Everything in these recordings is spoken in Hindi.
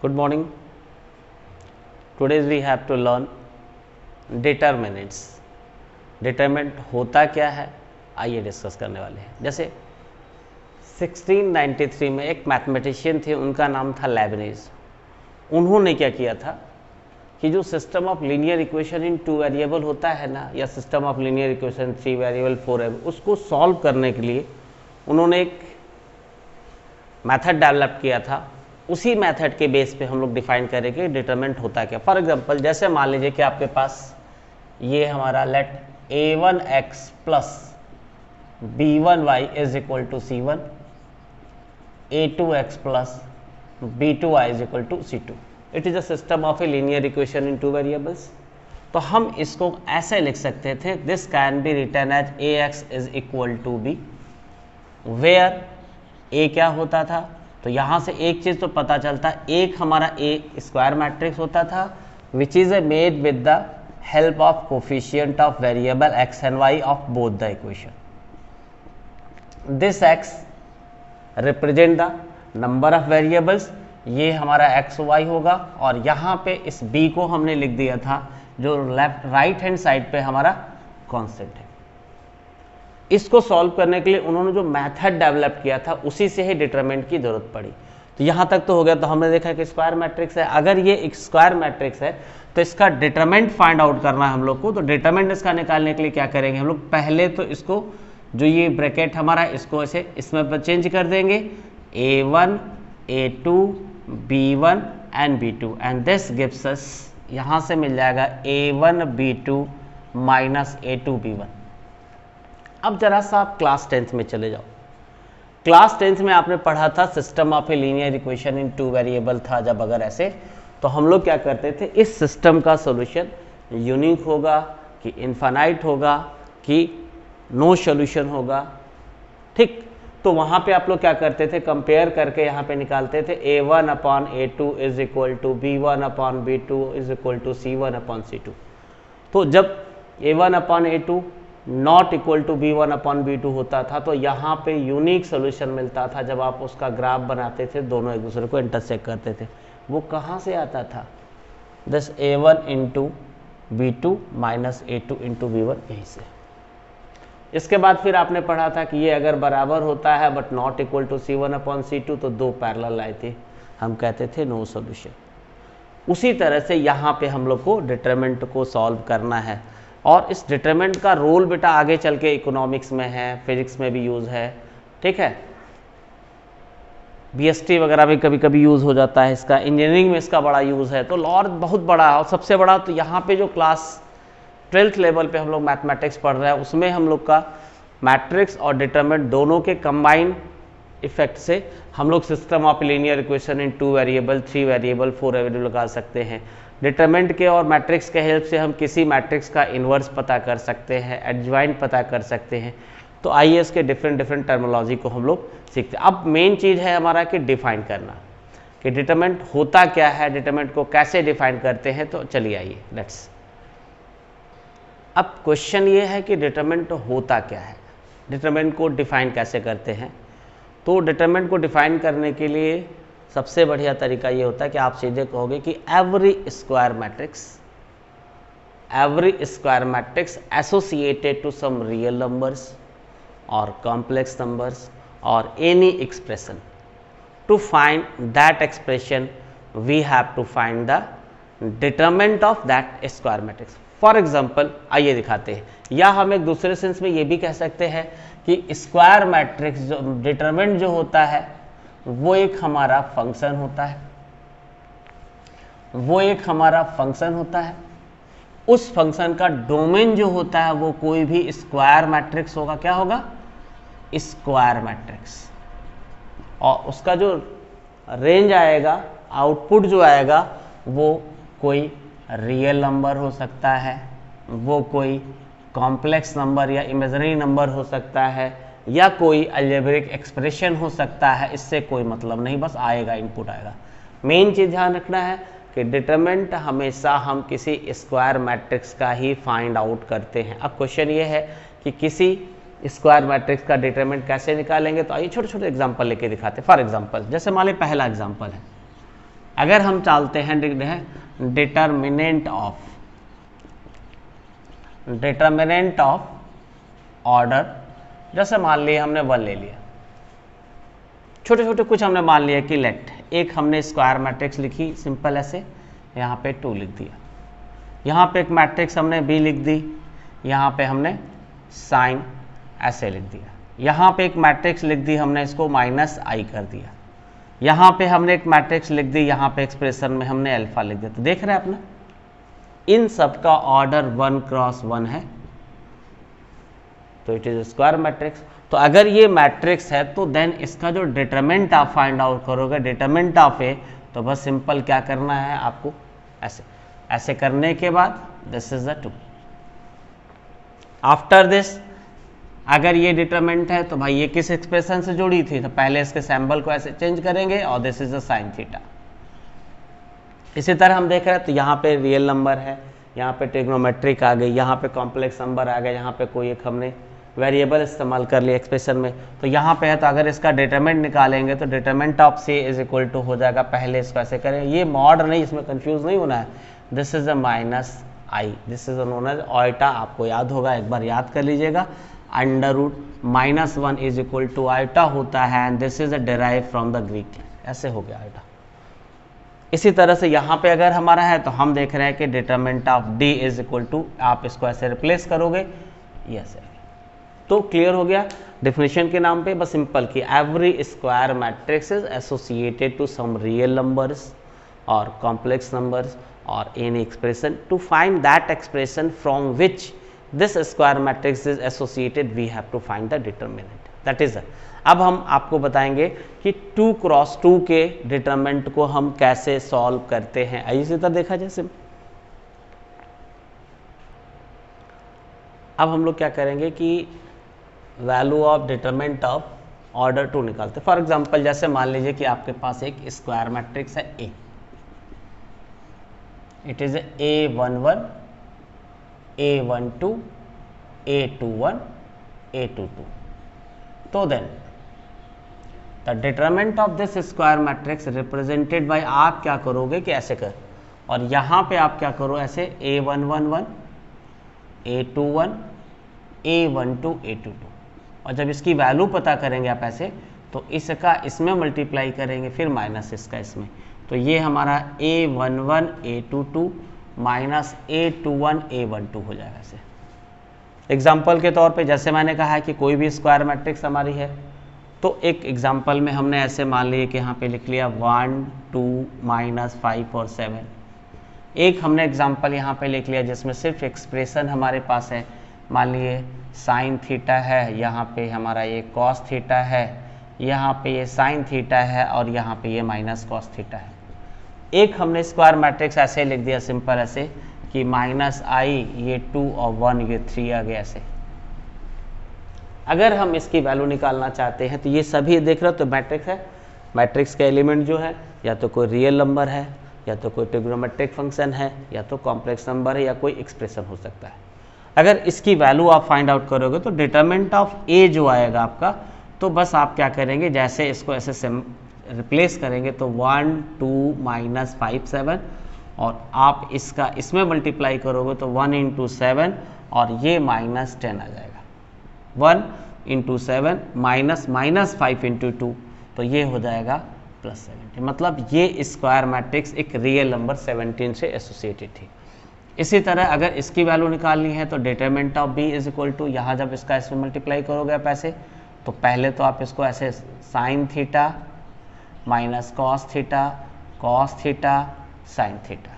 Good morning. Today we have to learn determinants. Determinant होता क्या है आइए डिस्कस करने वाले हैं। जैसे 1693 में एक मैथमेटिशियन थे, उनका नाम था लेबनीज। उन्होंने क्या किया था कि जो system of linear equation in 2 variable होता है ना, या system of linear equation 3 variable 4 variable, उसको सॉल्व करने के लिए उन्होंने एक मेथड डेवलप किया था। उसी मेथड के बेस पे हम लोग डिफाइन करेंगे डिटरमिनेंट होता क्या। फॉर एग्जांपल जैसे मान लीजिए कि आपके पास ये हमारा let a1x plus b1y is equal to c1, a2x plus b2y is equal to c2। It is a system of a linear equation in 2 variables. तो हम इसको ऐसे लिख सकते थे, this can be written as ax is equal to b, where a क्या होता था, तो यहाँ से एक चीज़ तो पता चलता, एक हमारा ए स्क्वायर मैट्रिक्स होता था which is made with the help of coefficient of variable x and y of both the equation. This x represent the number of variables, ये हमारा एक्स वाई होगा, और यहाँ पे इस बी को हमने लिख दिया था जो लेफ्ट राइट हैंड साइड पे हमारा कांस्टेंट है। इसको सॉल्व करने के लिए उन्होंने जो मेथड डेवलप किया था उसी से ही डिटरमिनेंट की जरूरत पड़ी। तो यहाँ तक तो हो गया। तो हमने देखा कि स्क्वायर मैट्रिक्स है, अगर ये एक स्क्वायर मैट्रिक्स है तो इसका डिटरमिनेंट फाइंड आउट करना है हम लोग को। तो डिटरमिनेंट इसका निकालने के लिए क्या करेंगे हम लोग, पहले तो इसको जो ये ब्रैकेट हमारा इसको ऐसे इसमें चेंज कर देंगे, a1 a2 b1 and b2 and this gives us, यहाँ से मिल जाएगा a1 b2 minus a2 b1। अब जरा सा आप क्लास 10th में चले जाओ। क्लास 10th में आपने पढ़ा था system of a linear equation in 2 variable था। जब अगर ऐसे तो हम लोग क्या करते थे, इस सिस्टम का सॉल्यूशन यूनिक होगा कि इनफाइनाइट होगा कि नो सॉल्यूशन होगा, ठीक। तो वहाँ पे आप लोग क्या करते थे, कंपेयर करके यहाँ पे निकालते थे a1 upon a2 is equal to b1 upon b2 is equal to c1 upon c2। तो जब a1 upon a2 not equal to b1 upon b2 होता था तो यहाँ पे यूनिक सोल्यूशन मिलता था। जब आप उसका ग्राफ बनाते थे, दोनों एक दूसरे को इंटरसेक्ट करते थे, वो कहाँ से आता था, दस a1 into b2 minus a2 into b1, यहीं से। इसके बाद फिर आपने पढ़ा था कि ये अगर बराबर होता है but not equal to c1 upon c2 तो दो पैरेलल आए थे, हम कहते थे नो सोल्यूशन। उसी तरह से यहाँ पे हम लोग को डिटरमिनेंट को सॉल्व करना है, और इस डिटरमिनेंट का रोल बेटा आगे चल के इकोनॉमिक्स में है, फिजिक्स में भी यूज़ है, ठीक है। बीएसटी वगैरह में कभी कभी यूज़ हो जाता है इसका, इंजीनियरिंग में इसका बड़ा यूज़ है। तो और बहुत बड़ा है, और सबसे बड़ा तो यहाँ पे जो क्लास 12th लेवल पे हम लोग मैथमेटिक्स पढ़ रहे हैं उसमें हम लोग का मैट्रिक्स और डिटरमिनेंट दोनों के कंबाइन इफेक्ट से हम लोग system of linear equation in 2 variable 3 variable 4 variable निकाल सकते हैं। डिटरमिनेंट के और मैट्रिक्स के हेल्प से हम किसी मैट्रिक्स का इन्वर्स पता कर सकते हैं, एडजॉइंट पता कर सकते हैं। तो आइए इसके डिफरेंट टर्मिनोलॉजी को हम लोग सीखते हैं। अब मेन चीज़ है हमारा कि डिफाइन करना कि डिटरमिनेंट होता क्या है, डिटरमिनेंट को कैसे डिफाइन करते हैं। तो चलिए आइए लेट्स। अब क्वेश्चन ये है कि डिटरमिनेंट होता क्या है, डिटरमिनेंट को डिफाइन कैसे करते हैं। तो डिटरमिनेंट को डिफाइन करने के लिए सबसे बढ़िया तरीका ये होता है कि आप सीधे कहोगे कि every square matrix associated to some real numbers और कॉम्प्लेक्स नंबर्स और any expression, to find that expression we have to find the determinant of that square matrix. For example आइए दिखाते हैं, या हम एक दूसरे सेंस में ये भी कह सकते हैं कि स्क्वायर मैट्रिक्स जो डिटरमिनेंट जो होता है वो एक हमारा फंक्शन होता है, उस फंक्शन का डोमेन जो होता है वो कोई भी स्क्वायर मैट्रिक्स होगा। क्या होगा, स्क्वायर मैट्रिक्स, और उसका जो रेंज आएगा, आउटपुट जो आएगा वो कोई रियल नंबर हो सकता है, वो कोई कॉम्प्लेक्स नंबर या इमेजिनरी नंबर हो सकता है, या कोई अलजेब्रिक एक्सप्रेशन हो सकता है। इससे कोई मतलब नहीं, बस आएगा, इनपुट आएगा। मेन चीज़ ध्यान रखना है कि डिटरमिनेंट हमेशा हम किसी स्क्वायर मैट्रिक्स का ही फाइंड आउट करते हैं। अब क्वेश्चन ये है कि किसी स्क्वायर मैट्रिक्स का डिटरमिनेंट कैसे निकालेंगे। तो आइए छोटे छोटे एग्जांपल लेके दिखाते हैं। फॉर एग्जांपल जैसे मान लीजिए पहला एग्जांपल है अगर हम चाहते हैं डिटर्मिनेंट ऑफ ऑर्डर, जैसे मान लिया हमने 1 ले लिया, छोटे छोटे कुछ हमने मान लिया कि लेट एक हमने स्क्वायर मैट्रिक्स लिखी सिंपल ऐसे, यहाँ पे 2 लिख दिया, यहाँ पे एक मैट्रिक्स हमने B लिख दी, यहाँ पे हमने साइन ऐसे लिख दिया, यहाँ पे एक मैट्रिक्स लिख दी हमने, इसको -i कर दिया, यहाँ पे हमने एक मैट्रिक्स लिख दी, यहाँ पे एक्सप्रेशन में हमने अल्फा लिख दिया। तो देख रहे हैं अपना इन सब का ऑर्डर 1 क्रॉस 1 है, तो इट इज स्क्वायर मैट्रिक्स। तो अगर ये मैट्रिक्स है तो देन इसका जो डिटरमिनेंट आप फाइंड आउट करोगे, डिटरमिनेंट ऑफ ए, तो बस सिंपल क्या करना है आपको, ऐसे ऐसे करने के बाद this is the 2। After this अगर ये डिटरमिनेंट है तो भाई ये किस एक्सप्रेशन से जुड़ी थी, तो पहले इसके सैम्बल को ऐसे चेंज करेंगे और this is the sine theta. इसी तरह हम देख रहे हैं तो यहाँ पे रियल नंबर है, यहाँ पे ट्रिग्नोमेट्रिक आ गई, यहाँ पे कॉम्प्लेक्स नंबर आ गया, यहाँ पे कोई एक हमने वेरिएबल इस्तेमाल कर लिया एक्सप्रेशन में, तो यहाँ पे है तो अगर इसका डिटरमिनेंट निकालेंगे तो determinant of C is equal to हो जाएगा, पहले इसको ऐसे करें, ये मॉड नहीं, इसमें कंफ्यूज नहीं होना है, this is a -i, this is known as iota, आपको याद होगा, एक बार याद कर लीजिएगा, √-1 इज इक्वल टू आयटा होता है, and this is a derive from the Greek, ऐसे हो गया आयटा। इसी तरह से यहाँ पे अगर हमारा है तो हम देख रहे हैं कि determinant of d is equal to, आप इसको ऐसे रिप्लेस करोगे, यस है, तो क्लियर हो गया। डेफिनेशन के नाम पे बस सिंपल कि every square matrix is associated to some real numbers और कॉम्प्लेक्स नंबर्स और any expression, to find that expression from which this square matrix is associated we have to find the determinant, that is. अब हम आपको बताएंगे कि 2 क्रॉस 2 के डिटरमिनेंट को हम कैसे सॉल्व करते हैं। आइए सीधा देखा जैसे, अब हम लोग क्या करेंगे कि value of determinant of order 2 निकालते हैं। फॉर एग्जांपल जैसे मान लीजिए कि आपके पास एक स्क्वायर मैट्रिक्स है A, it is A11, A12, A21, A22, तो then the determinant of this square matrix represented by, आप क्या करोगे कि ऐसे कर, और यहाँ पे आप क्या करो ऐसे A111, A21, A12, A22, और जब इसकी वैल्यू पता करेंगे आप ऐसे, तो इसका इसमें मल्टीप्लाई करेंगे, फिर माइनस इसका इसमें, तो ये हमारा A11, A22 minus A21, A12 हो जाएगा ऐसे। एग्जाम्पल के तौर पे जैसे मैंने कहा है कि कोई भी स्क्वायर मैट्रिक्स हमारी है, तो एक एग्जाम्पल में हमने ऐसे मान लिए कि यहाँ पे लिख लिया 1, 2, -5 और 7। एक हमने एग्जाम्पल यहाँ पे लिख लिया जिसमें सिर्फ एक्सप्रेशन हमारे पास है, मान लिए साइन थीटा है, यहाँ पे हमारा ये कॉस थीटा है, यहाँ पे ये साइन थीटा है, और यहाँ पे ये माइनस कॉस थीटा है। एक हमने स्क्वायर मैट्रिक्स ऐसे लिख दिया सिंपल ऐसे कि -i, ये 2 और 1, ये 3 आ गया ऐसे। अगर हम इसकी वैल्यू निकालना चाहते हैं तो ये सभी देख रहे हो तो मैट्रिक्स है, मैट्रिक्स का एलिमेंट जो है या तो कोई रियल नंबर है, या तो कोई ट्रिग्नोमेट्रिक फंक्शन है, या तो कॉम्प्लेक्स नंबर है, या कोई एक्सप्रेशन हो सकता है। अगर इसकी वैल्यू आप फाइंड आउट करोगे तो डिटरमिनेंट ऑफ ए जो आएगा आपका, तो बस आप क्या करेंगे, जैसे इसको ऐसे रिप्लेस करेंगे तो 1, 2, -5, 7, और आप इसका इसमें मल्टीप्लाई करोगे तो 1 × 7 और ये -10 आ जाएगा, 1 × 7 -5 × 2, तो ये हो जाएगा +17। मतलब ये स्क्वायर मैट्रिक्स एक रियल नंबर 17 से एसोसिएटेड थी। इसी तरह अगर इसकी वैल्यू निकालनी है तो determinant of B is equal to, यहाँ जब इसका इसमें मल्टीप्लाई करोगे आप ऐसे, तो पहले तो आप इसको ऐसे sine theta minus cos theta sine theta,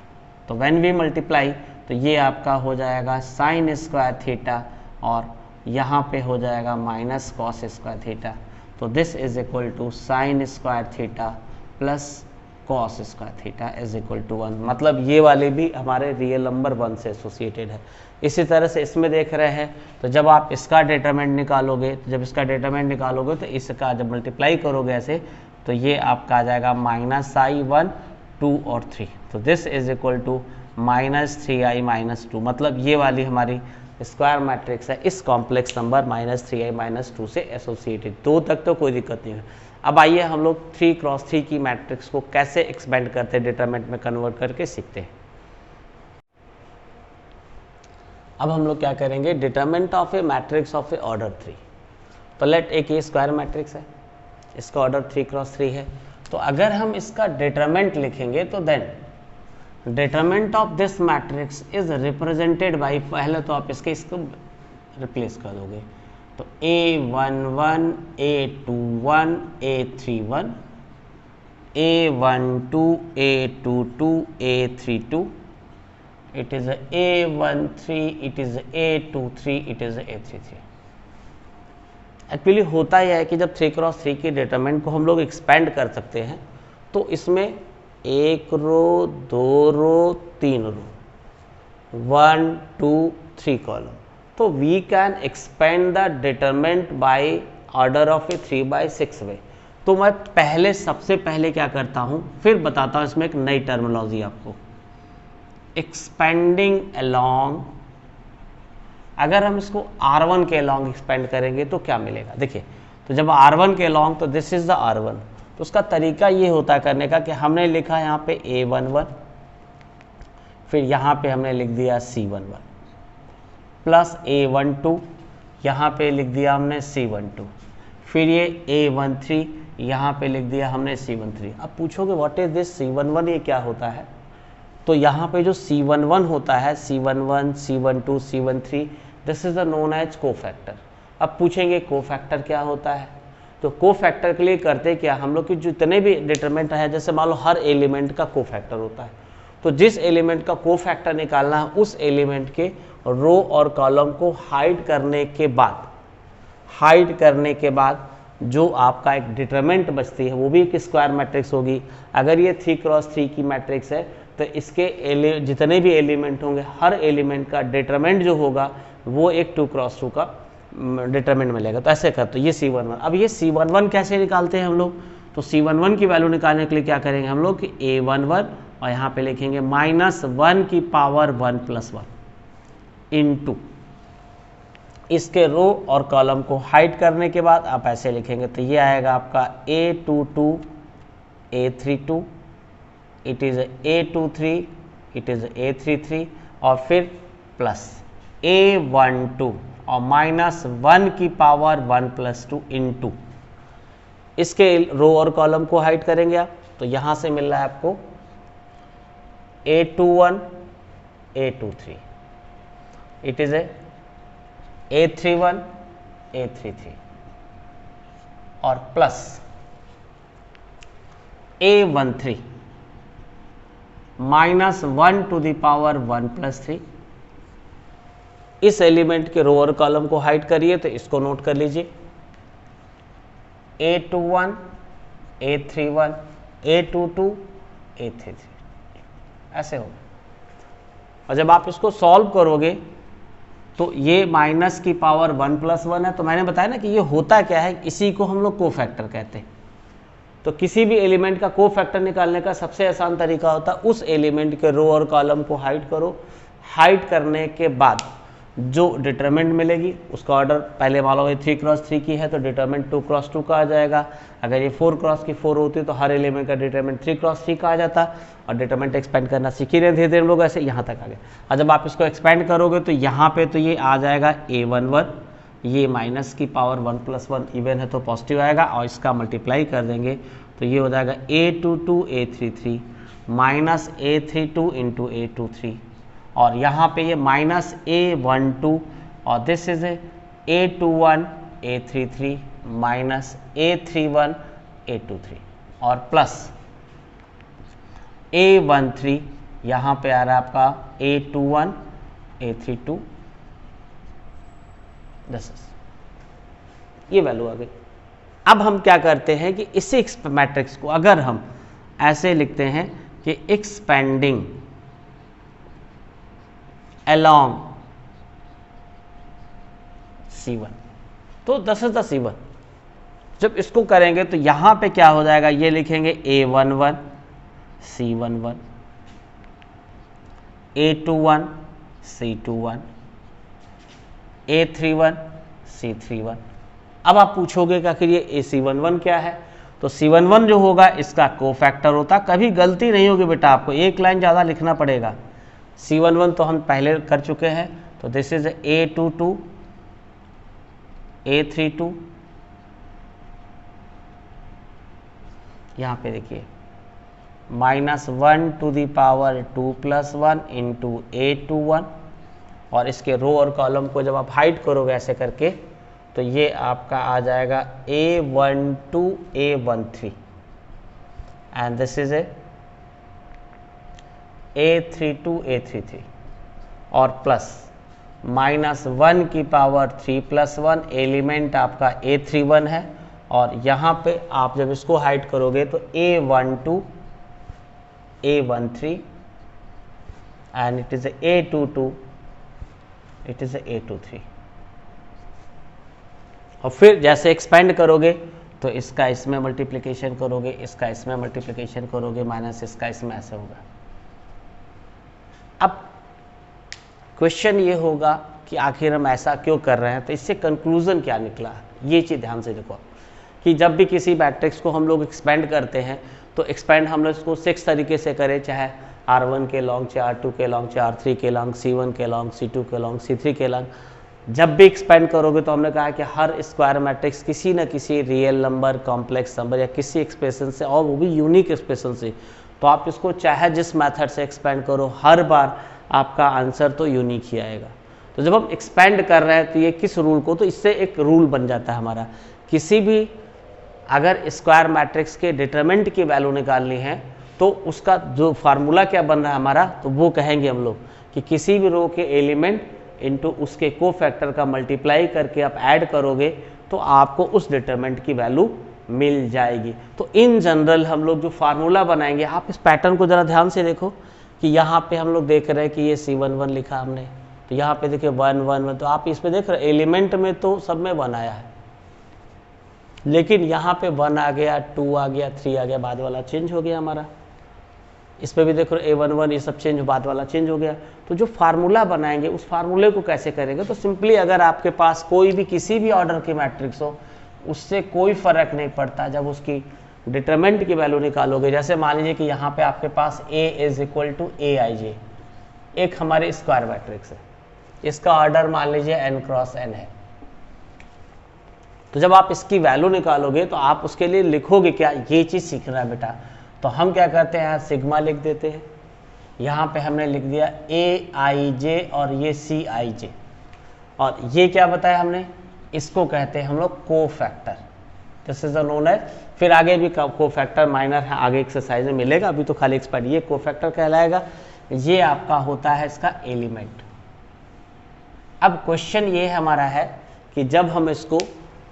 तो व्हेन वी मल्टीप्लाई तो ये आपका हो जाएगा साइन स्क्वायर थीटा, और यहाँ पे हो जाएगा माइनस कॉस स्क्वायर थीटा, तो this is equal to sine square theta plus cos square theta is equal to 1। मतलब ये वाले भी हमारे रियल नंबर 1 से एसोसिएटेड है। इसी तरह से इसमें देख रहे हैं तो जब आप इसका डिटरमिनेंट निकालोगे, तो जब इसका डिटरमिनेंट निकालोगे तो इसका जब मल्टीप्लाई करोगे ऐसे, तो ये आपका आ जाएगा -i 1, 2 और 3, तो this is equal to -3i - 2। मतलब ये वाली हमारी स्क्वायर मैट्रिक्स है इस कॉम्प्लेक्स नंबर -3i - 2 से एसोसिएटेड। 2 तक तो कोई दिक्कत नहीं है। अब आइए हम लोग 3x3 की मैट्रिक्स को कैसे एक्सपेंड करते हैं, डिटरमिनेंट में कन्वर्ट करके सीखते हैं। अब हम लोग क्या करेंगे, determinant of A matrix of A order 3। तो लेट एक ये स्क्वायर मैट्रिक्स है, इसका ऑर्डर 3x3 है। तो अगर हम इसका डिटरमिनेंट लिखेंगे तो then determinant of this matrix is represented by, पहले तो आप इसको रिप्लेस कर दोगे, तो A11 A21 A31 A12 A22 A32, it is A13, it is A23, it is A33। Actually होता यह है कि जब 3x3 की डिटरमिनेंट को हम लोग एक्सपेंड कर सकते हैं तो इसमें 1 रो 2 रो 3 रो 1 2 3 कॉलम, तो we can expand the determinant by order of a 3/6 way. तो मैं पहले सबसे पहले क्या करता हूं, फिर बताता हूं इसमें एक नई टर्मिनोलॉजी आपको, एक्सपेंडिंग अलोंग। अगर हम इसको R1 के अलोंग एक्सपेंड करेंगे तो क्या मिलेगा, देखिए, तो जब R1 के अलोंग, तो दिस इज द R1, तो उसका तरीका ये होता है करने का कि हमने लिखा यहाँ पे A11, फिर यहाँ पे हमने लिख दिया C11 प्लस A12, यहाँ पे लिख दिया हमने C12, फिर ये A13, यहाँ पे लिख दिया हमने C13। अब पूछोगे व्हाट इज दिस C11, ये क्या होता है, तो यहाँ पे जो C11 होता है, C11 C12 C13, this is the known as cofactor. अब पूछेंगे कोफैक्टर क्या होता है, तो कोफैक्टर के लिए करते क्या हम लोग कि जितने भी डिटरमिनेंट है, जैसे मान लो हर एलिमेंट का कोफैक्टर होता है, तो जिस एलिमेंट का कोफैक्टर निकालना है उस एलिमेंट के रो और कॉलम को हाइड करने के बाद जो आपका एक डिटरमिनेंट बचती है वो भी एक स्क्वायर मैट्रिक्स होगी। अगर ये 3x3 की मैट्रिक्स है तो इसके जितने भी एलिमेंट होंगे हर एलिमेंट का डिटरमिनेंट जो होगा वो एक 2x2 का डिटरमिनेंट मिलेगा। तो ऐसे कर, तो ये C11। अब ये C11 कैसे निकालते हैं हम लोग, तो C11 की वैल्यू निकालने के लिए क्या करेंगे हम लोग कि A11 और यहाँ पे लिखेंगे -1 की पावर 1 + 1 इनटू इसके रो और कॉलम को हाइड करने के बाद आप ऐसे लिखेंगे, तो ये आएगा आपका A22 A32, it is A23, it is A33, और फिर प्लस A12 और -1 की पावर 1 + 2 इनटू इसके रो और कॉलम को हाइड करेंगे आप, तो यहाँ से मिल रहा है आपको A21 A23, it is A31 A33 और plus A13 -1 to the power 1 + 3। इस एलिमेंट के रो और कॉलम को हाइड करिए, तो इसको नोट कर लीजिए, A21 A31 A22 A33, ऐसे होगा। और जब आप इसको सॉल्व करोगे तो ये माइनस की पावर 1 + 1 है, तो मैंने बताया ना कि ये होता क्या है, इसी को हम लोग कोफैक्टर कहते हैं। तो किसी भी एलिमेंट का कोफैक्टर निकालने का सबसे आसान तरीका होता है उस एलिमेंट के रो और कॉलम को हाइड करो, हाइड करने के बाद जो डिटरमिनेंट मिलेगी उसका ऑर्डर, पहले मान लो ये 3x3 की है तो डिटरमिनेंट 2x2 का आ जाएगा। अगर ये 4x4 होती तो हर एलिमेंट का डिटरमिनेंट 3x3 का आ जाता, और डिटरमिनेंट एक्सपेंड करना सीख ही रहे धीरे धीरे हम लोग, ऐसे यहाँ तक आ गए। और जब आप इसको एक्सपेंड करोगे तो यहाँ पे तो ये आ जाएगा A11, ये माइनस की पावर 1 + 1 इवन है तो पॉजिटिव आएगा, और इसका मल्टीप्लाई कर देंगे तो ये हो जाएगा A22 A33 -A32 × A23, और यहाँ पे ये -A12 और this is A21 A33 -A31 A23 और प्लस A13, यहाँ पे आ रहा है आपका A21 A32, दिस इज, ये वैल्यू आ गई। अब हम क्या करते हैं कि इसी मैट्रिक्स को अगर हम ऐसे लिखते हैं कि एक्सपेंडिंग along C1, तो दिस इज द C1। जब इसको करेंगे तो यहां पे क्या हो जाएगा, ये लिखेंगे A11 C11 A21 C21 A31 C31। अब आप पूछोगे कि आखिर ये AC11 क्या है, तो C11 जो होगा इसका कोफैक्टर होता, कभी गलती नहीं होगी बेटा, आपको एक लाइन ज़्यादा लिखना पड़ेगा। C11 तो हम पहले कर चुके हैं, तो दिस इज A22 A32, यहाँ पे देखिए -1 to the power 2 + 1 into A21, और इसके रो और कॉलम को जब आप हाइड करोगे ऐसे करके तो ये आपका आ जाएगा A12 A13 and this is A32 A33, और प्लस -1 की पावर 3 + 1 एलिमेंट आपका A31 है, और यहाँ पे आप जब इसको हाइड करोगे तो A12 A13 and it is A22 it is A23। और फिर जैसे एक्सपेंड करोगे तो इसका इसमें मल्टीप्लिकेशन करोगे, इसका इसमें मल्टीप्लिकेशन करोगे, माइनस इसका इसमें, ऐसे होगा। अब क्वेश्चन ये होगा कि आखिर हम ऐसा क्यों कर रहे हैं, तो इससे कंक्लूजन क्या निकला, ये चीज़ ध्यान से देखो कि जब भी किसी मैट्रिक्स को हम लोग एक्सपेंड करते हैं तो एक्सपेंड हम लोग इसको 6 तरीके से करें, चाहे R1 के लॉन्ग, चाहे R2 के लॉन्ग, चाहे R3 के लॉन्ग, C1 के लॉन्ग, C2 के लॉन्ग, C3 के लॉन्ग। जब भी एक्सपेंड करोगे तो हमने कहा कि हर स्क्वायर मैट्रिक्स किसी न किसी रियल नंबर, कॉम्प्लेक्स नंबर या किसी एक्सप्रेशन से, और वो भी यूनिक एक्सप्रेशन से, तो आप इसको चाहे जिस मेथड से एक्सपेंड करो हर बार आपका आंसर तो यूनिक ही आएगा। तो जब हम एक्सपेंड कर रहे हैं तो ये किस रूल को, तो इससे एक रूल बन जाता है हमारा, किसी भी अगर स्क्वायर मैट्रिक्स के डिटरमिनेंट की वैल्यू निकालनी है तो उसका जो फार्मूला क्या बन रहा है हमारा, तो वो कहेंगे हम लोग कि किसी भी रो के एलिमेंट इनटू उसके कोफैक्टर का मल्टीप्लाई करके आप ऐड करोगे तो आपको उस डिटरमिनेंट की वैल्यू मिल जाएगी। तो इन जनरल हम लोग जो फार्मूला बनाएंगे, आप इस पैटर्न को ज़रा ध्यान से देखो कि यहाँ पे हम लोग देख रहे हैं कि ये C11 लिखा हमने, तो यहाँ पे देखिए 1 1 1, तो आप इस पे देख रहे हैं एलिमेंट में तो सब में 1 आया है, लेकिन यहाँ पे 1 आ गया, 2 आ गया, 3 आ गया, बाद वाला चेंज हो गया हमारा। इस पे भी देखो A11 ये सब चेंज, बाद वाला चेंज हो गया। तो जो फार्मूला बनाएंगे उस फार्मूले को कैसे करेंगे, तो सिंपली अगर आपके पास कोई भी किसी भी ऑर्डर की मैट्रिक्स हो, उससे कोई फर्क नहीं पड़ता जब उसकी डिटरमिनेंट की वैल्यू निकालोगे। जैसे मान लीजिए कि यहाँ पे आपके पास A = Aij, एक हमारे स्क्वायर मैट्रिक्स है, इसका ऑर्डर मान लीजिए n × n है। तो जब आप इसकी वैल्यू निकालोगे तो आप उसके लिए लिखोगे क्या, ये चीज़ सीखना है बेटा। तो हम क्या करते हैं, सिग्मा लिख देते हैं, यहाँ पे हमने लिख दिया Aij और ये Cij, और ये क्या बताया हमने, इसको कहते हैं हम लोग cofactor, this is known as. फिर आगे भी कोफैक्टर माइनर है, आगे एक्सरसाइज में मिलेगा, अभी तो खाली एक्सपेंड, ये कोफैक्टर कहलाएगा, ये आपका होता है इसका एलिमेंट। अब क्वेश्चन ये हमारा है कि जब हम इसको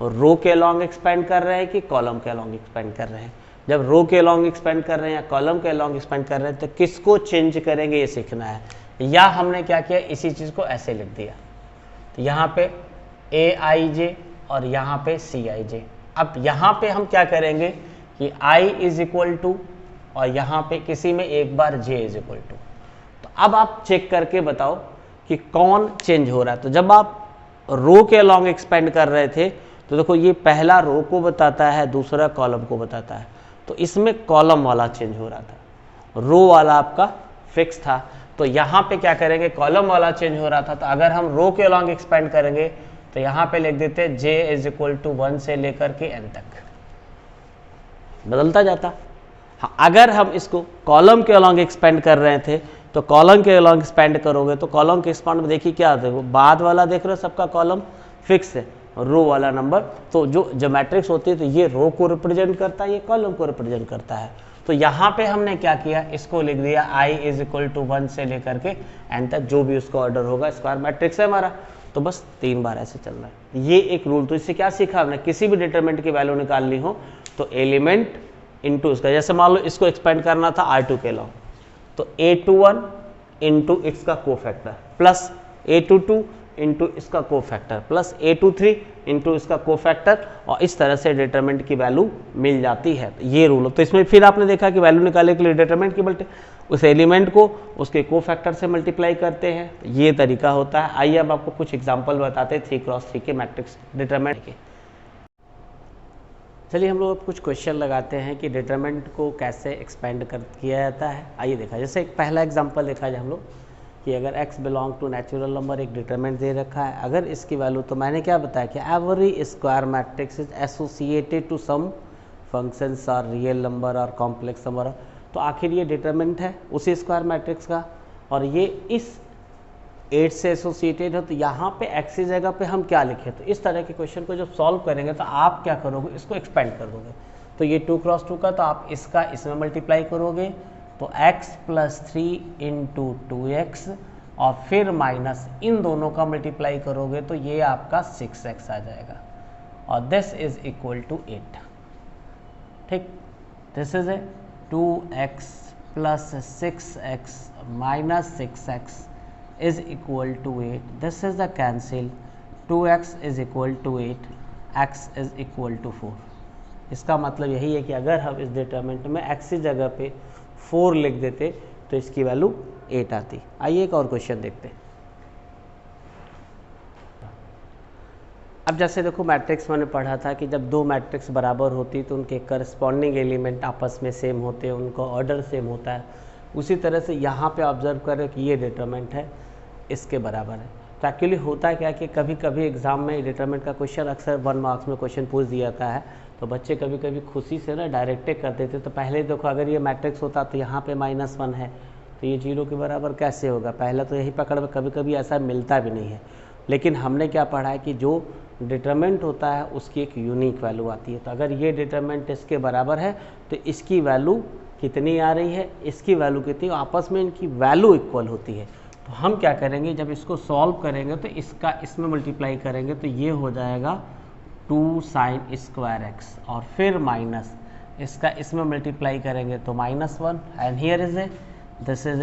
रो के लॉन्ग एक्सपेंड कर रहे हैं कि कॉलम के लॉन्ग एक्सपेंड कर रहे हैं, जब रो के लॉन्ग एक्सपेंड कर रहे हैं या कॉलम के लॉन्ग एक्सपेंड कर रहे हैं तो किसको चेंज करेंगे ये सीखना है। या हमने क्या किया, इसी चीज़ को ऐसे लिख दिया, तो यहाँ पे Aij और यहाँ पे Cij। अब यहाँ पे हम क्या करेंगे कि I = और यहाँ पे किसी में एक बार J = तो अब आप चेक करके बताओ कि कौन चेंज हो रहा है। तो जब आप रो के लॉन्ग एक्सपेंड कर रहे थे तो देखो ये पहला रो को बताता है, दूसरा कॉलम को बताता है, तो इसमें कॉलम वाला चेंज हो रहा था, रो वाला आपका फिक्स था। तो यहाँ पे क्या करेंगे, कॉलम वाला चेंज हो रहा था, तो अगर हम रो के लॉन्ग एक्सपेंड करेंगे तो यहाँ पे लिख देते J = 1 से लेकर के n तक बदलता जाता। हाँ, अगर हम इसको कॉलम के लॉन्ग एक्सपेंड कर रहे थे तो कॉलम के लॉन्ग एक्सपेंड करोगे तो कॉलम के एक्सपांड में देखिए क्या होता है, बाद वाला देख रहे हो सबका कॉलम फिक्स है, रो वाला नंबर, तो जो मैट्रिक्स होती है तो ये रो को रिप्रेजेंट करता है, ये कॉलम को रिप्रेजेंट करता है। तो यहाँ पे हमने क्या किया, इसको लिख दिया I = 1 से लेकर के n तक, जो भी उसका ऑर्डर होगा, स्क्वायर मैट्रिक्स है हमारा, तो बस 3 बार ऐसे चल रहा है। ये एक रूल। तो इससे क्या सीखा हमने, किसी भी डिटरमिनेंट की वैल्यू निकालनी हो तो एलिमेंट इंटू उसका, जैसे मान लो इसको एक्सपेंड करना था R2 के लॉन्ग, तो A21 इंटू इसका कोफैक्टर प्लस A22 इंटू इसका कोफैक्टर प्लस A23 इंटू इसका कोफैक्टर, और इस तरह से डिटरमिनेंट की वैल्यू मिल जाती है। ये रूल। तो इसमें फिर आपने देखा कि वैल्यू निकालने के लिए डिटरमिनेंट की उस एलिमेंट को उसके कोफैक्टर से मल्टीप्लाई करते हैं, ये तरीका होता है। आइए अब आपको कुछ एग्जांपल बताते हैं 3 × 3 के मैट्रिक्स डिटरमिनेंट के। चलिए हम लोग कुछ क्वेश्चन लगाते हैं कि डिटरमिनेंट को कैसे एक्सपेंड किया जाता है। आइए देखा, जैसे एक पहला एग्जांपल देखा जाए हम लोग कि अगर x belong to natural number, एक डिटरमिनेंट दे रखा है, अगर इसकी वैल्यू, तो मैंने क्या बताया कि every square matrix is associated to some functions और रियल नंबर और कॉम्प्लेक्स नंबर। तो आखिर ये डिटरमिनेंट है उसी स्क्वायर मैट्रिक्स का और ये इस 8 से एसोसिएटेड है, तो यहाँ पे x की जगह पे हम क्या लिखें। तो इस तरह के क्वेश्चन को जब सॉल्व करेंगे तो आप क्या करोगे, इसको एक्सपेंड कर दोगे। तो ये 2 क्रॉस 2 का, तो आप इसका इसमें मल्टीप्लाई करोगे, तो x + 3 × 2x और फिर माइनस इन दोनों का मल्टीप्लाई करोगे तो ये आपका 6x आ जाएगा और दिस इज इक्वल टू 8। ठीक, this is 2x + 6x - 6x is equal to 8. This is the cancel. 2x is equal to 8, x is equal to 4. इसका मतलब यही है कि अगर हम इस डिटरमिनेंट में x की जगह पे 4 लिख देते तो इसकी वैल्यू 8 आती। आइए एक और क्वेश्चन देखते हैं। अब जैसे देखो, मैट्रिक्स मैंने पढ़ा था कि जब दो मैट्रिक्स बराबर होती तो उनके करस्पॉन्डिंग एलिमेंट आपस में सेम होते हैं, उनका ऑर्डर सेम होता है। उसी तरह से यहाँ पे ऑब्जर्व करें कि ये डिटरमिनेंट है, इसके बराबर है। तो एक्चुअली होता क्या कि कभी कभी एग्जाम में डिटरमिनेंट का क्वेश्चन अक्सर 1 मार्क्स में क्वेश्चन पूछ दिया जाता है, तो बच्चे कभी कभी खुशी से ना डायरेक्टे कर देते। तो पहले देखो, अगर ये मैट्रिक्स होता तो यहाँ पे -1 है, तो ये 0 के बराबर कैसे होगा। पहला तो यही पकड़ में कभी कभी ऐसा मिलता भी नहीं है। लेकिन हमने क्या पढ़ा है कि जो डिटरमिनेंट होता है उसकी एक यूनिक वैल्यू आती है। तो अगर ये डिटरमिनेंट इसके बराबर है तो इसकी वैल्यू कितनी आ रही है, इसकी वैल्यू कितनी, आपस में इनकी वैल्यू इक्वल होती है। तो हम क्या करेंगे, जब इसको सॉल्व करेंगे तो इसका इसमें मल्टीप्लाई करेंगे तो ये हो जाएगा 2 sin² x और फिर माइनस इसका इसमें मल्टीप्लाई करेंगे तो -1 and here is this is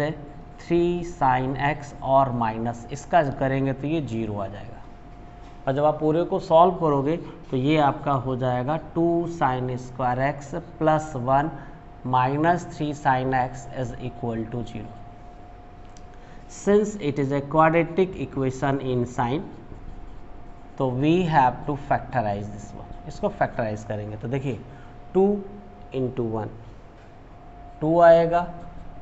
3 sin x और माइनस इसका करेंगे तो ये 0 आ जाएगा। और जब आप पूरे को सॉल्व करोगे तो ये आपका हो जाएगा 2 sin² x + 1 - 3 sin x is equal to 0. Since it is a quadratic equation in sign, तो we have to factorize this one. इसको फैक्टराइज करेंगे तो देखिए 2 × 1 2 आएगा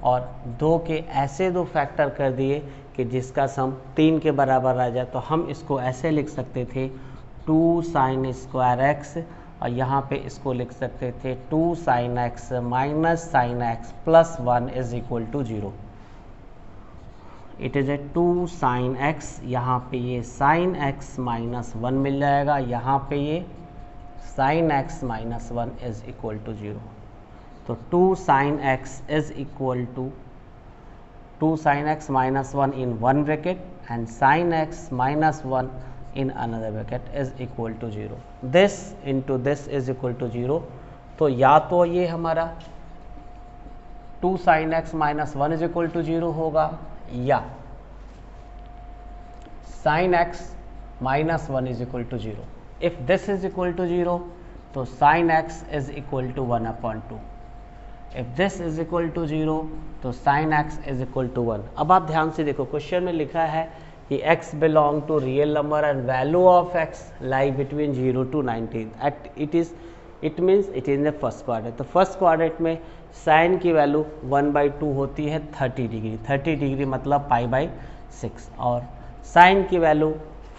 और 2 के ऐसे 2 फैक्टर कर दिए कि जिसका सम 3 के बराबर आ जाए। तो हम इसको ऐसे लिख सकते थे 2 sin² x और यहाँ पे इसको लिख सकते थे 2 sin x - sin x + 1 is equal to 0. It is 2 sin x, यहाँ पे ये sin x - 1 मिल जाएगा, यहाँ पे ये sin x - 1 is equal to 0. तो 2 sin x is equal to 2 sin x - 1 in one bracket and sin x - 1 in another bracket is equal to 0. This into this is equal to 0. तो या तो ये हमारा 2 sin x - 1 is equal to 0 होगा या sin x - 1 is equal to 0. If this is equal to 0 तो sin x is equal to 1/2. If this is equal to 0 तो sin x is equal to 1. अब आप ध्यान से देखो, क्वेश्चन में लिखा है कि x belong to real number and value of x lie between 0 to 19. It means it is in the first quadrant. तो फर्स्ट क्वाड्रेंट में sin की वैल्यू 1/2 होती है 30 डिग्री। 30 डिग्री मतलब π/6 और sin की वैल्यू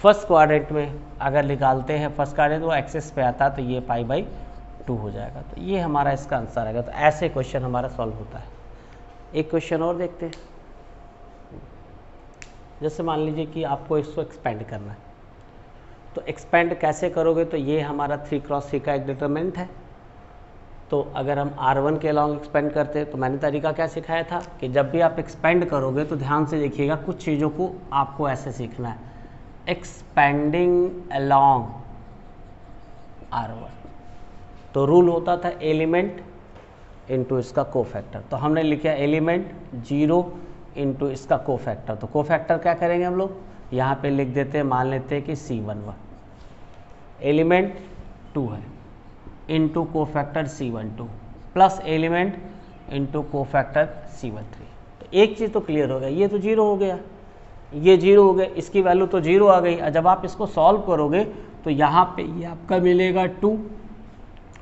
फर्स्ट क्वाड्रेंट में अगर निकालते हैं, फर्स्ट क्वाड्रेंट वो एक्सिस पे आता है तो ये π/2 हो जाएगा। तो ये हमारा इसका आंसर आएगा। तो ऐसे क्वेश्चन हमारा सॉल्व होता है। एक क्वेश्चन और देखते हैं। जैसे मान लीजिए कि आपको इसको एक्सपेंड करना है, तो एक्सपेंड कैसे करोगे, तो ये हमारा 3 × 3 का एक डिटरमिनेंट है। तो अगर हम R1 के अलॉन्ग एक्सपेंड करते हैं तो मैंने तरीका क्या सिखाया था कि जब भी आप एक्सपेंड करोगे तो ध्यान से देखिएगा, कुछ चीज़ों को आपको ऐसे सीखना है। एक्सपेंडिंग अलॉन्ग R1, तो रूल होता था एलिमेंट इनटू इसका कोफैक्टर। तो हमने लिखा एलिमेंट 0 × इसका कोफैक्टर। तो कोफैक्टर क्या करेंगे हम लोग, यहाँ पे लिख देते हैं, मान लेते हैं कि C11 एलिमेंट 2 है into cofactor C12 plus element into cofactor C13। तो एक चीज़ तो क्लियर हो गया, ये तो 0 हो गया, ये 0 हो गया, इसकी वैल्यू तो 0 आ गई। और जब आप इसको सॉल्व करोगे तो यहाँ पे ये आपका मिलेगा 2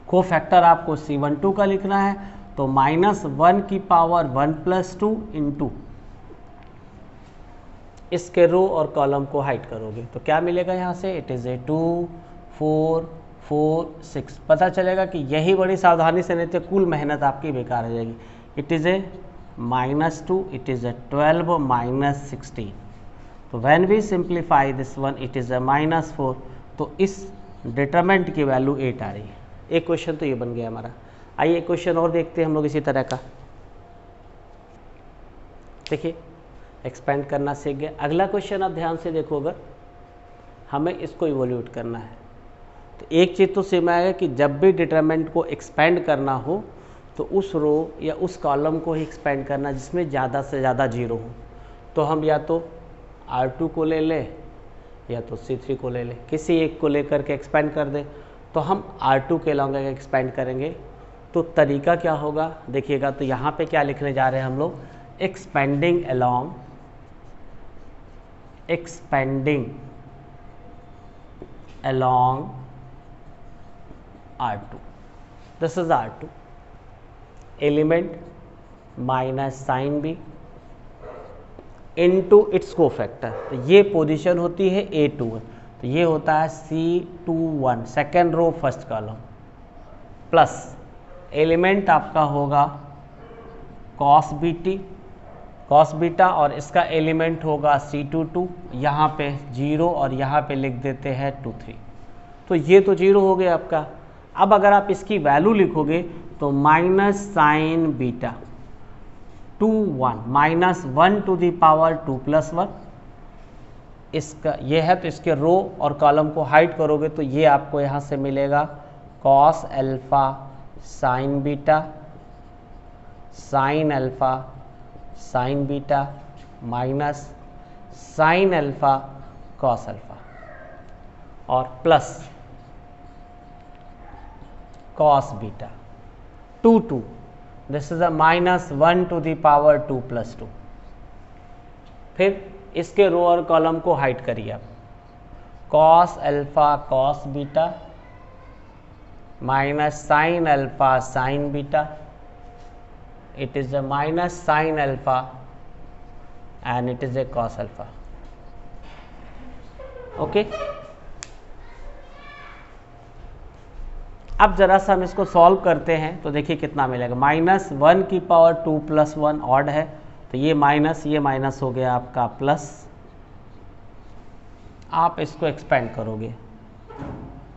कोफैक्टर आपको C12 का लिखना है, तो -1 की पावर 1 + 2 इंटू इसके रो और कॉलम को हाइड करोगे तो क्या मिलेगा यहाँ से, इट इज़ ए 2 4 4 6। पता चलेगा कि यही बड़ी सावधानी से नहीं तो कुल मेहनत आपकी बेकार हो जाएगी। It is a -2, it is a 12 -16। तो when we simplify this one it is a -4, तो इस डिटरमिनेंट की वैल्यू 8 आ रही है। एक क्वेश्चन तो ये बन गया हमारा। आइए एक क्वेश्चन और देखते हैं हम लोग इसी तरह का। देखिए एक्सपेंड करना सीख गए। अगला क्वेश्चन आप ध्यान से देखो, अगर हमें इसको इवोल्यूट करना है तो एक चीज़ तो समझ आएगा कि जब भी डिटरमिनेंट को एक्सपेंड करना हो तो उस रो या उस कॉलम को ही एक्सपेंड करना जिसमें ज़्यादा से ज़्यादा जीरो हो। तो हम या तो R2 को ले लें या तो C3 को ले लें, किसी एक को लेकर के एक्सपेंड कर दें। तो हम R2 के लॉन्ग एक्सपेंड करेंगे। तो तरीका क्या होगा देखिएगा, तो यहाँ पे क्या लिखने जा रहे हैं हम लोग, expanding along R2, this is R2 element minus sine B into its cofactor. तो ये पोजीशन होती है A21, तो ये होता है C21 second row first column, plus element आपका होगा कॉस बीटा और इसका एलिमेंट होगा C22, यहाँ पे 0 और यहाँ पे लिख देते हैं 2 3। तो ये तो 0 हो गया आपका। अब अगर आप इसकी वैल्यू लिखोगे तो minus sine beta 2 1 -1 to the power 2 + 1, इसका ये है। तो इसके रो और कॉलम को हाइड करोगे तो ये आपको यहाँ से मिलेगा cos alpha sin beta sin alpha sin beta minus sin alpha cos alpha और plus cos beta 2 2, this is a -1 to the power 2 + 2। फिर इसके रो और कॉलम को हाइड करिए आप, cos alpha cos beta minus sin alpha sin beta, it is a minus sin alpha and it is a cos alpha। Okay, अब जरा सा हम इसको सॉल्व करते हैं तो देखिए कितना मिलेगा। -1 की पावर 2 + 1 ऑड है, तो ये माइनस हो गया आपका प्लस। आप इसको एक्सपेंड करोगे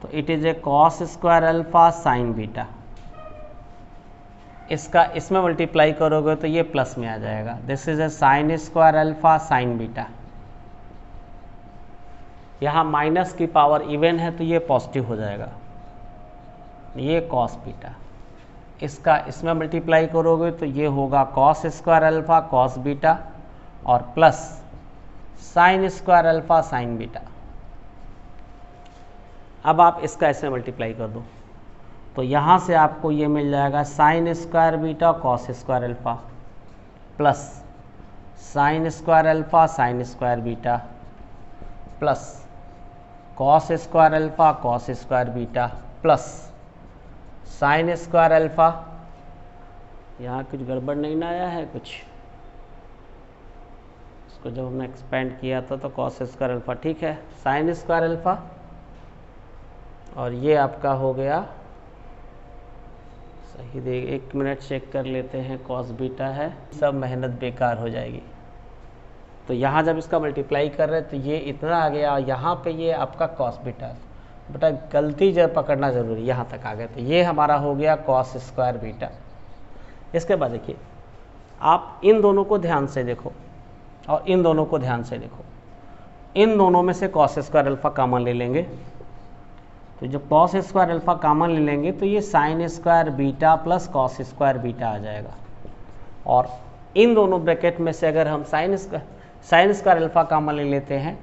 तो it is a cos square alpha sin beta, इसका इसमें मल्टीप्लाई करोगे तो ये प्लस में आ जाएगा। This is a sign square alpha sin beta, यहाँ माइनस की पावर इवन है तो ये पॉजिटिव हो जाएगा, ये कॉस बीटा। इसका इसमें मल्टीप्लाई करोगे तो ये होगा cos square alpha cos beta और plus sin square alpha sin beta. अब आप इसका इसमें मल्टीप्लाई कर दो तो यहाँ से आपको ये मिल जाएगा sign square beta cos square alpha plus sin square alpha sign square beta plus cos square alpha cos square beta plus sin square alpha. यहाँ कुछ गड़बड़ नहीं ना आया है कुछ, इसको जब हमने एक्सपेंड किया था तो कॉस स्क्वायर अल्फा ठीक है, साइन स्क्वायर अल्फा और ये आपका हो गया सही। देख 1 मिनट चेक कर लेते हैं, कॉस बीटा है, सब मेहनत बेकार हो जाएगी। तो यहाँ जब इसका मल्टीप्लाई कर रहे हैं तो ये इतना आ गया, यहाँ पे ये आपका कॉस बीटा, बेटा गलती जब पकड़ना जरूरी, यहाँ तक आ गया तो ये हमारा हो गया कॉस स्क्वायर बीटा। इसके बाद देखिए आप इन दोनों को ध्यान से देखो और इन दोनों को ध्यान से देखो, इन दोनों में से कॉस स्क्वायर अल्फा कॉमन ले लेंगे, तो जब कॉस स्क्वायर अल्फा कॉमन ले लेंगे तो ये sin square beta plus cos square beta आ जाएगा। और इन दोनों ब्रैकेट में से अगर हम साइन स्क्वायर अल्फा कॉमन ले लेते हैं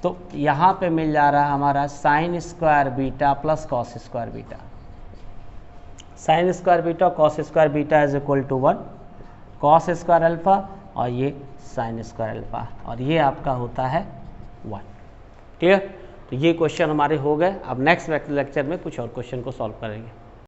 तो यहाँ पे मिल जा रहा है हमारा sine square beta plus cos square beta. Sine square beta cos square beta is equal to 1 cos square alpha और ये साइन स्क्वायर अल्फा और ये आपका होता है 1। क्लियर? तो ये क्वेश्चन हमारे हो गए। अब नेक्स्ट लेक्चर में कुछ और क्वेश्चन को सॉल्व करेंगे।